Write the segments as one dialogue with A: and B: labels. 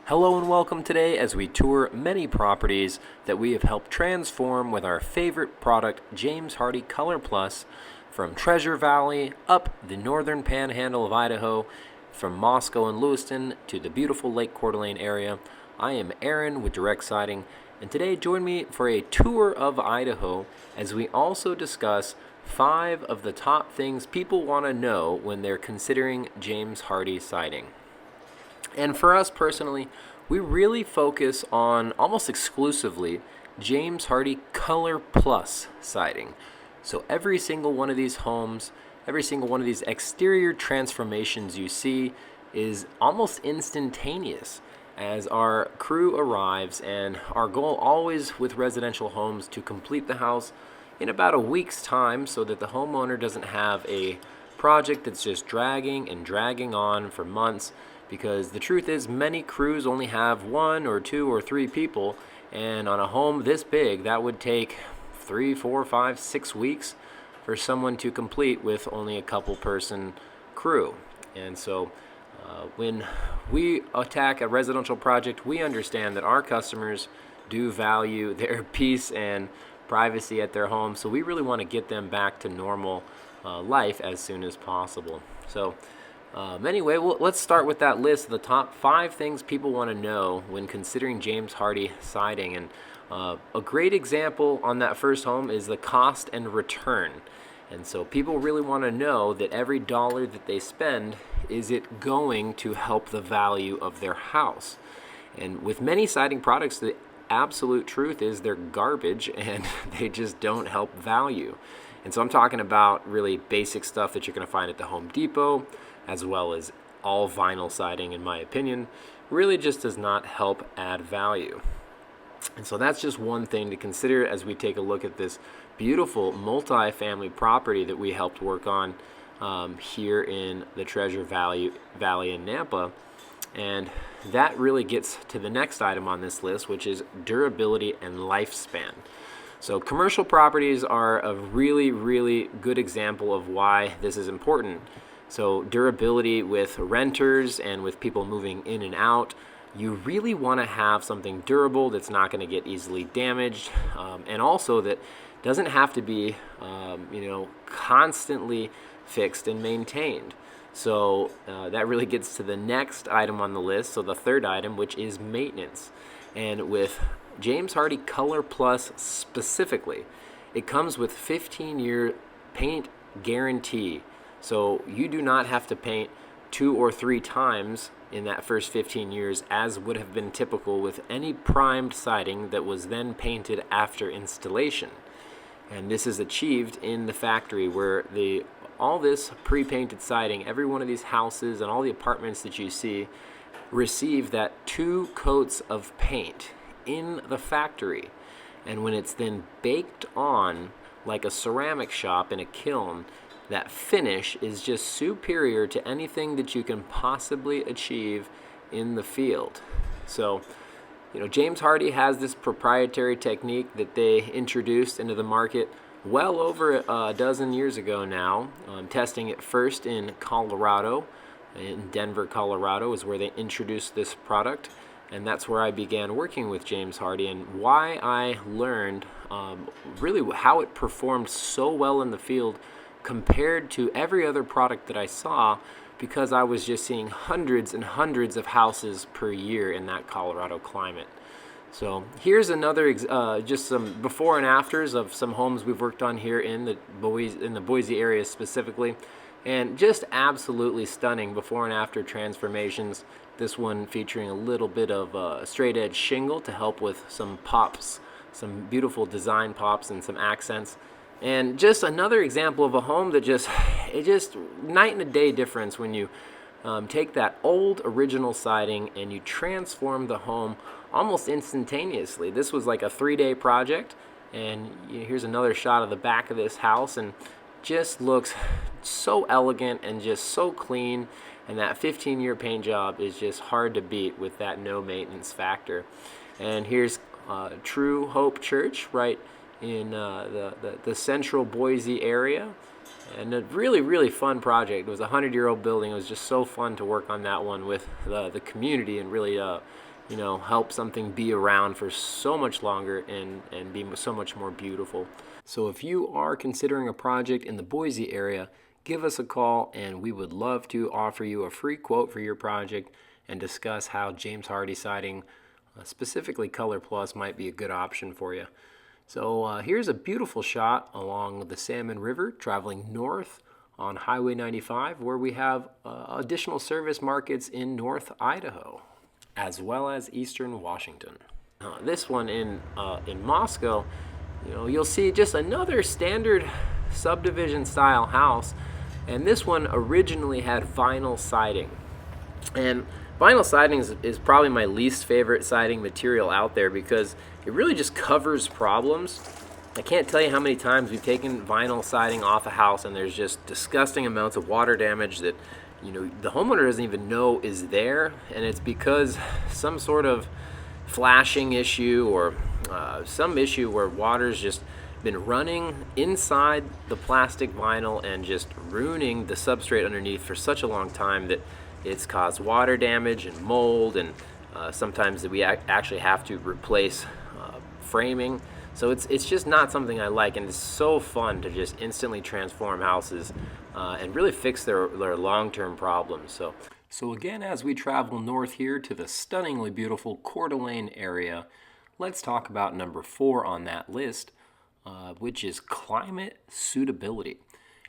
A: Hello and welcome today as we tour many properties that we have helped transform with our favorite product, James Hardie Color Plus, from Treasure Valley up the northern panhandle of Idaho, from Moscow and Lewiston to the beautiful Lake Coeur d'Alene area. I am Aaron with Direct Siding, and today join me for a tour of Idaho as we also discuss 5 of the top things people want to know when they're considering James Hardie siding. And for us personally, we really focus on almost exclusively James Hardie Color Plus siding. So every single one of these homes, every single one of these exterior transformations you see is almost instantaneous as our crew arrives, and our goal always with residential homes to complete the house in about a week's time so that the homeowner doesn't have a project that's just dragging and dragging on for months. Because the truth is, many crews only have 1 or 2 or 3 people, and on a home this big, that would take 3, 4, 5, 6 weeks for someone to complete with only a couple person crew. And so when we attack a residential project, we understand that our customers do value their peace and privacy at their home, so we really want to get them back to normal life as soon as possible. So anyway, let's start with that list of the top 5 things people want to know when considering James Hardie siding. And a great example on that first home is the cost and return. And so people really want to know that every dollar that they spend, is it going to help the value of their house? And with many siding products, the absolute truth is they're garbage and they just don't help value. And so I'm talking about really basic stuff that you're going to find at the Home Depot, as well as all vinyl siding, in my opinion, really just does not help add value. And so that's just one thing to consider as we take a look at this beautiful multi-family property that we helped work on here in the Treasure Valley in Nampa. And that really gets to the next item on this list, which is durability and lifespan. So commercial properties are a really, really good example of why this is important. So durability with renters and with people moving in and out, you really want to have something durable that's not going to get easily damaged, and also that doesn't have to be, constantly fixed and maintained. So that really gets to the next item on the list, so the third item, which is maintenance. And with James Hardie Color Plus specifically, it comes with 15-year paint guarantee. So you do not have to paint 2 or 3 times in that first 15 years, as would have been typical with any primed siding that was then painted after installation. And this is achieved in the factory where all this pre-painted siding, every one of these houses and all the apartments that you see receive that 2 coats of paint in the factory. And when it's then baked on like a ceramic shop in a kiln, that finish is just superior to anything that you can possibly achieve in the field. So, James Hardie has this proprietary technique that they introduced into the market well over a dozen years ago now. Testing it first in Colorado, in Denver, Colorado is where they introduced this product. And that's where I began working with James Hardie, and why I learned really how it performed so well in the field compared to every other product that I saw, because I was just seeing hundreds and hundreds of houses per year in that Colorado climate. So here's another, just some before and afters of some homes we've worked on here in the Boise area specifically, and just absolutely stunning before and after transformations. This one featuring a little bit of straight edge shingle to help with some pops, some beautiful design pops and some accents. And just another example of a home that just night and a day difference when you take that old original siding and you transform the home almost instantaneously. This was like a 3-day project, and here's another shot of the back of this house, and just looks so elegant and just so clean. And that 15-year paint job is just hard to beat with that no maintenance factor. And here's True Hope Church right in the central Boise area, and a really, really fun project. It was a 100-year-old building. It was just so fun to work on that one with the community, and really help something be around for so much longer and be so much more beautiful. So if you are considering a project in the Boise area, give us a call and we would love to offer you a free quote for your project and discuss how James Hardie siding, specifically Color Plus, might be a good option for you. So here's a beautiful shot along the Salmon River traveling north on Highway 95, where we have additional service markets in North Idaho as well as eastern Washington. This one in Moscow, you'll see just another standard subdivision style house, and this one originally had vinyl siding. And vinyl siding is probably my least favorite siding material out there because it really just covers problems. I can't tell you how many times we've taken vinyl siding off a house and there's just disgusting amounts of water damage that the homeowner doesn't even know is there, and it's because some sort of flashing issue or some issue where water's just been running inside the plastic vinyl and just ruining the substrate underneath for such a long time that it's caused water damage and mold, and sometimes we actually have to replace framing. So it's just not something I like, and it's so fun to just instantly transform houses and really fix their long-term problems. So again, as we travel north here to the stunningly beautiful Coeur d'Alene area, let's talk about number 4 on that list, which is climate suitability.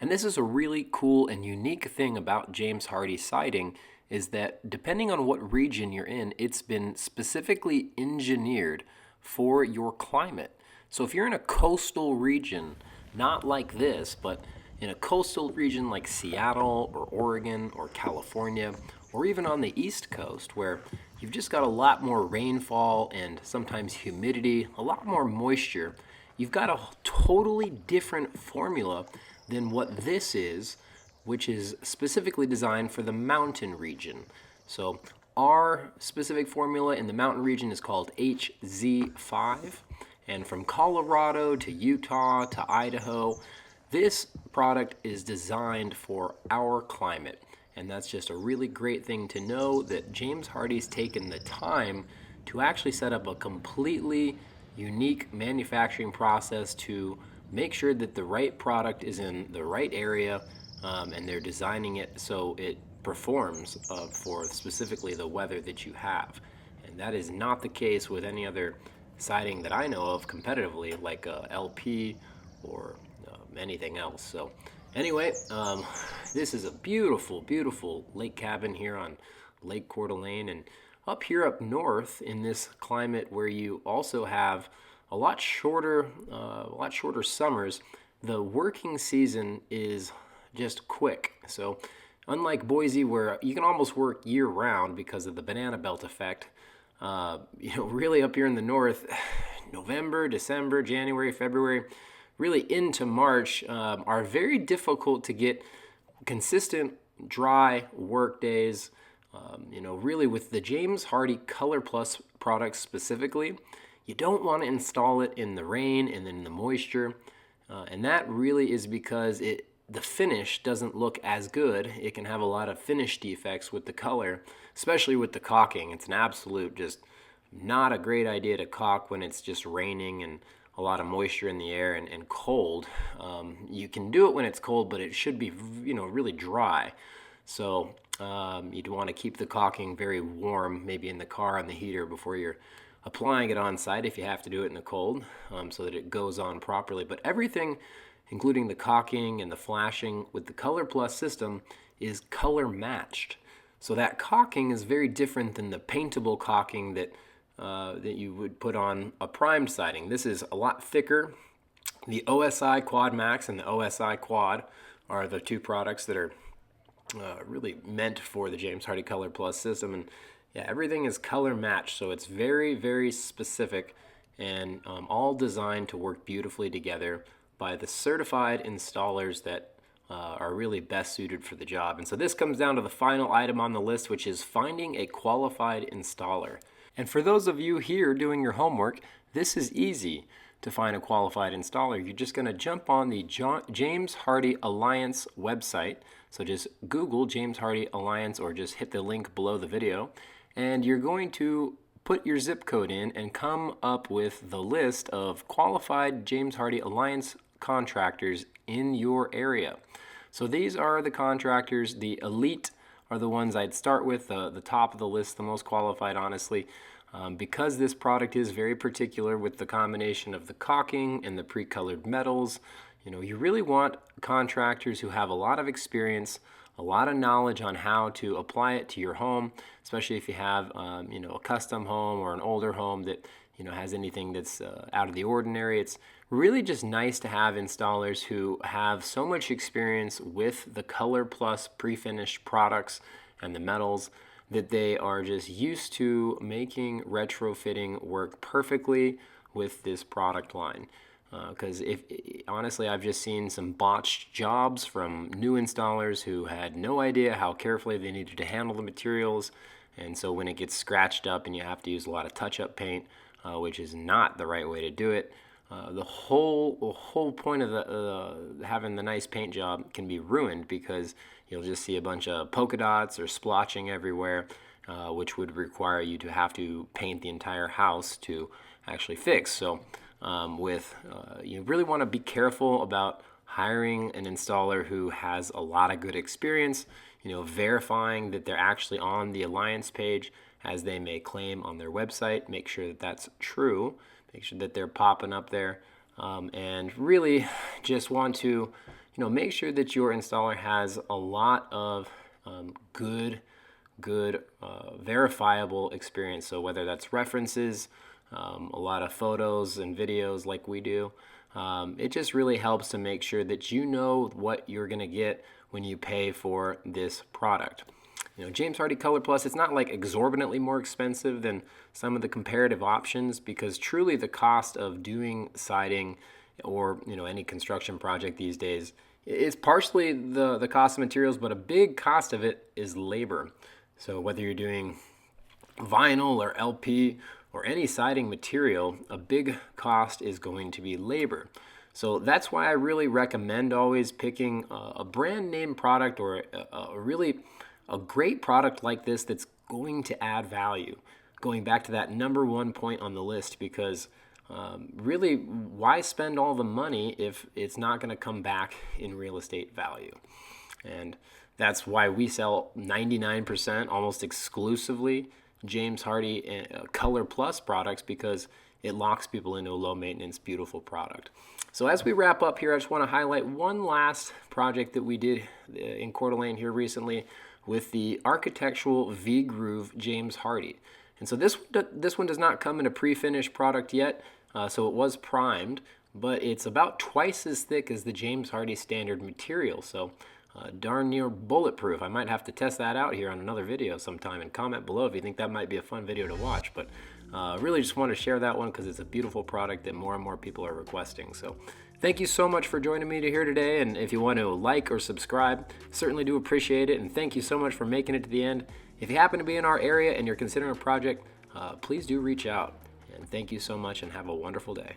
A: And this is a really cool and unique thing about James Hardie siding, is that depending on what region you're in, it's been specifically engineered for your climate. So if you're in a coastal region, not like this, but in a coastal region like Seattle or Oregon or California, or even on the East Coast where you've just got a lot more rainfall and sometimes humidity, a lot more moisture, you've got a totally different formula than what this is, which is specifically designed for the mountain region. So our specific formula in the mountain region is called HZ5. And from Colorado to Utah to Idaho, this product is designed for our climate. And that's just a really great thing to know, that James Hardie's taken the time to actually set up a completely unique manufacturing process to make sure that the right product is in the right area, and they're designing it so it performs for specifically the weather that you have. And that is not the case with any other siding that I know of competitively, like LP or anything else. So anyway, this is a beautiful, beautiful lake cabin here on Lake Coeur d'Alene, and up here up north in this climate where you also have a lot shorter summers, the working season is just quick. So unlike Boise, where you can almost work year-round because of the banana belt effect, really up here in the north, November, December, January, February, really into March are very difficult to get consistent dry work days. Really with the James Hardie Color Plus products specifically, you don't want to install it in the rain and in the moisture, and that really is because the finish doesn't look as good. It can have a lot of finish defects with the color, especially with the caulking. It's an absolute just not a great idea to caulk when it's just raining and a lot of moisture in the air and cold. You can do it when it's cold, but it should be really dry. So you'd want to keep the caulking very warm, maybe in the car on the heater before you're applying it on site if you have to do it in the cold, so that it goes on properly. But everything, including the caulking and the flashing with the Color Plus system, is color matched. So that caulking is very different than the paintable caulking that you would put on a primed siding. This is a lot thicker. The OSI Quad Max and the OSI Quad are the two products that are really meant for the James Hardie Color Plus system. And yeah, everything is color matched, so it's very, very specific and all designed to work beautifully together by the certified installers that are really best suited for the job. And so this comes down to the final item on the list, which is finding a qualified installer. And for those of you here doing your homework, this is easy to find a qualified installer. You're just going to jump on the James Hardie Alliance website. So just Google James Hardie Alliance or just hit the link below the video. And you're going to put your zip code in and come up with the list of qualified James Hardie Alliance contractors in your area. So these are the contractors. The elite are the ones I'd start with, the top of the list, the most qualified, honestly. Because this product is very particular with the combination of the caulking and the pre-colored metals, you really want contractors who have a lot of experience, a lot of knowledge on how to apply it to your home, especially if you have a custom home or an older home that has anything that's out of the ordinary. It's really just nice to have installers who have so much experience with the Color Plus pre-finished products and the metals that they are just used to making retrofitting work perfectly with this product line. Because honestly, I've just seen some botched jobs from new installers who had no idea how carefully they needed to handle the materials, and so when it gets scratched up and you have to use a lot of touch-up paint, which is not the right way to do it, the whole point of having the nice paint job can be ruined because you'll just see a bunch of polka dots or splotching everywhere, which would require you to have to paint the entire house to actually fix. So you really want to be careful about hiring an installer who has a lot of good experience, verifying that they're actually on the Alliance page as they may claim on their website. Make sure that that's true. Make sure that they're popping up there, and really just want to make sure that your installer has a lot of good verifiable experience. So whether that's references, a lot of photos and videos like we do, it just really helps to make sure that you know what you're going to get when you pay for this product. James Hardie Color Plus, it's not like exorbitantly more expensive than some of the comparative options, because truly the cost of doing siding or any construction project these days is partially the cost of materials, but a big cost of it is labor. So whether you're doing vinyl or LP or any siding material, a big cost is going to be labor. So that's why I really recommend always picking a brand name product or a great product like this that's going to add value. Going back to that number one point on the list, because really, why spend all the money if it's not going to come back in real estate value? And that's why we sell 99% almost exclusively James Hardie Color Plus products, because it locks people into a low maintenance, beautiful product. So as we wrap up here, I just want to highlight one last project that we did in Coeur d'Alene here recently with the architectural V-Groove James Hardie. And so this one does not come in a pre-finished product yet, so it was primed, but it's about twice as thick as the James Hardie standard material. So darn near bulletproof. I might have to test that out here on another video sometime, and comment below if you think that might be a fun video to watch. But really just want to share that one because it's a beautiful product that more and more people are requesting. So thank you so much for joining me here today, and if you want to like or subscribe, certainly do appreciate it, and thank you so much for making it to the end. If you happen to be in our area and you're considering a project, please do reach out, and thank you so much and have a wonderful day.